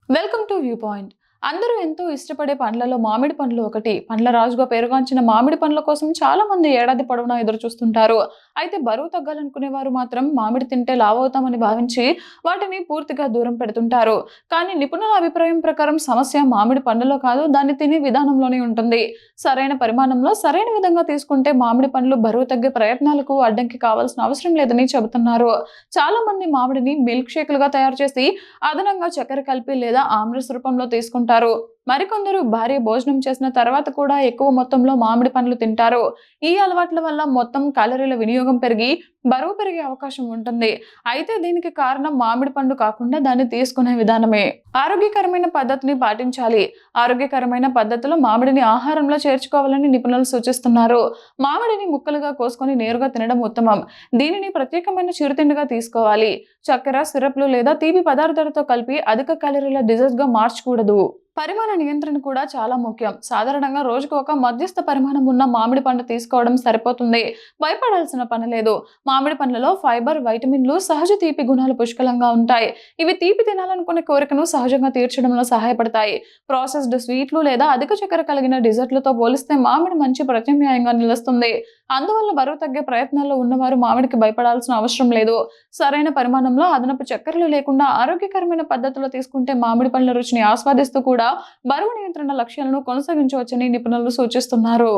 Welcome to view point. అందరూ ఎంతో ఇష్టపడే పండ్లలో మామిడి పండ్లు ఒకటి. పండ్ల రాజుగా పేరుగాంచిన మామిడి పండ్ల కోసం చాలా మంది ఏడాది పొడవునా ఎదురు చూస్తుంటారు. అయితే బరువు తగ్గాలనుకునే వారు మాత్రం మామిడి తింటే లావవుతామని భావించి వాటిని పూర్తిగా దూరం పెడుతుంటారు. కానీ నిపుణుల అభిప్రాయం ప్రకారం సమస్య మామిడి పండ్లలో కాదు, దాన్ని తినే విధానంలోనే ఉంటుంది. సరైన పరిమాణంలో సరైన విధంగా తీసుకుంటే మామిడి పండ్లు బరువు తగ్గే ప్రయత్నాలకు అడ్డంకి కావాల్సిన అవసరం లేదని చెబుతున్నారు. చాలా మంది మామిడిని మిల్క్ షేకులుగా తయారు చేసి అదనంగా చక్కెర కలిపి లేదా ఆమ్రస్ రూపంలో తీసుకుంటారు. మరికొందరు భారీ భోజనం చేసిన తర్వాత కూడా ఎక్కువ మొత్తంలో మామిడి పండ్లు తింటారు. ఈ అలవాట్ల వల్ల మొత్తం క్యాలరీల వినియోగం పెరిగి బరువు పెరిగే అవకాశం ఉంటుంది. అయితే దీనికి కారణం మామిడి పండు కాకుండా దాన్ని తీసుకునే విధానమే. ఆరోగ్యకరమైన పద్ధతిని పాటించాలి. ఆరోగ్యకరమైన పద్ధతిలో మామిడిని ఆహారంలో చేర్చుకోవాలని నిపుణులు సూచిస్తున్నారు. మామిడిని ముక్కలుగా కోసుకొని నేరుగా తినడం ఉత్తమం. దీనిని ప్రత్యేకమైన చిరుతిండిగా తీసుకోవాలి. చక్కెర, సిరప్లు లేదా తీపి పదార్థాలతో కలిపి అధిక క్యాలరీల డిజర్ట్ గా మార్చకూడదు. పరిమాణ నియంత్రణ కూడా చాలా ముఖ్యం. సాధారణంగా రోజుకు ఒక మధ్యస్థ పరిమాణం ఉన్న మామిడి పండు తీసుకోవడం సరిపోతుంది. భయపడాల్సిన పని లేదు. మామిడి పండ్లలో ఫైబర్, వైటమిన్లు, సహజ తీపి గుణాలు పుష్కలంగా ఉంటాయి. ఇవి తీపి తినాలనుకునే కోరికను సహజంగా తీర్చడంలో సహాయపడతాయి. ప్రాసెస్డ్ స్వీట్లు లేదా అధిక చక్కెర కలిగిన డిజర్ట్లతో పోలిస్తే మామిడి మంచి ప్రత్యామ్నాయంగా నిలుస్తుంది. అందువల్ల బరువు తగ్గే ప్రయత్నాల్లో ఉన్నవారు మామిడికి భయపడాల్సిన అవసరం లేదు. సరైన పరిమాణంలో అదనపు చక్కెరలు లేకుండా ఆరోగ్యకరమైన పద్ధతిలో తీసుకుంటే మామిడి పండ్ల రుచిని ఆస్వాదిస్తూ కూడా బరువు నియంత్రణ లక్ష్యాలను కొనసాగించవచ్చని నిపుణులు సూచిస్తున్నారు.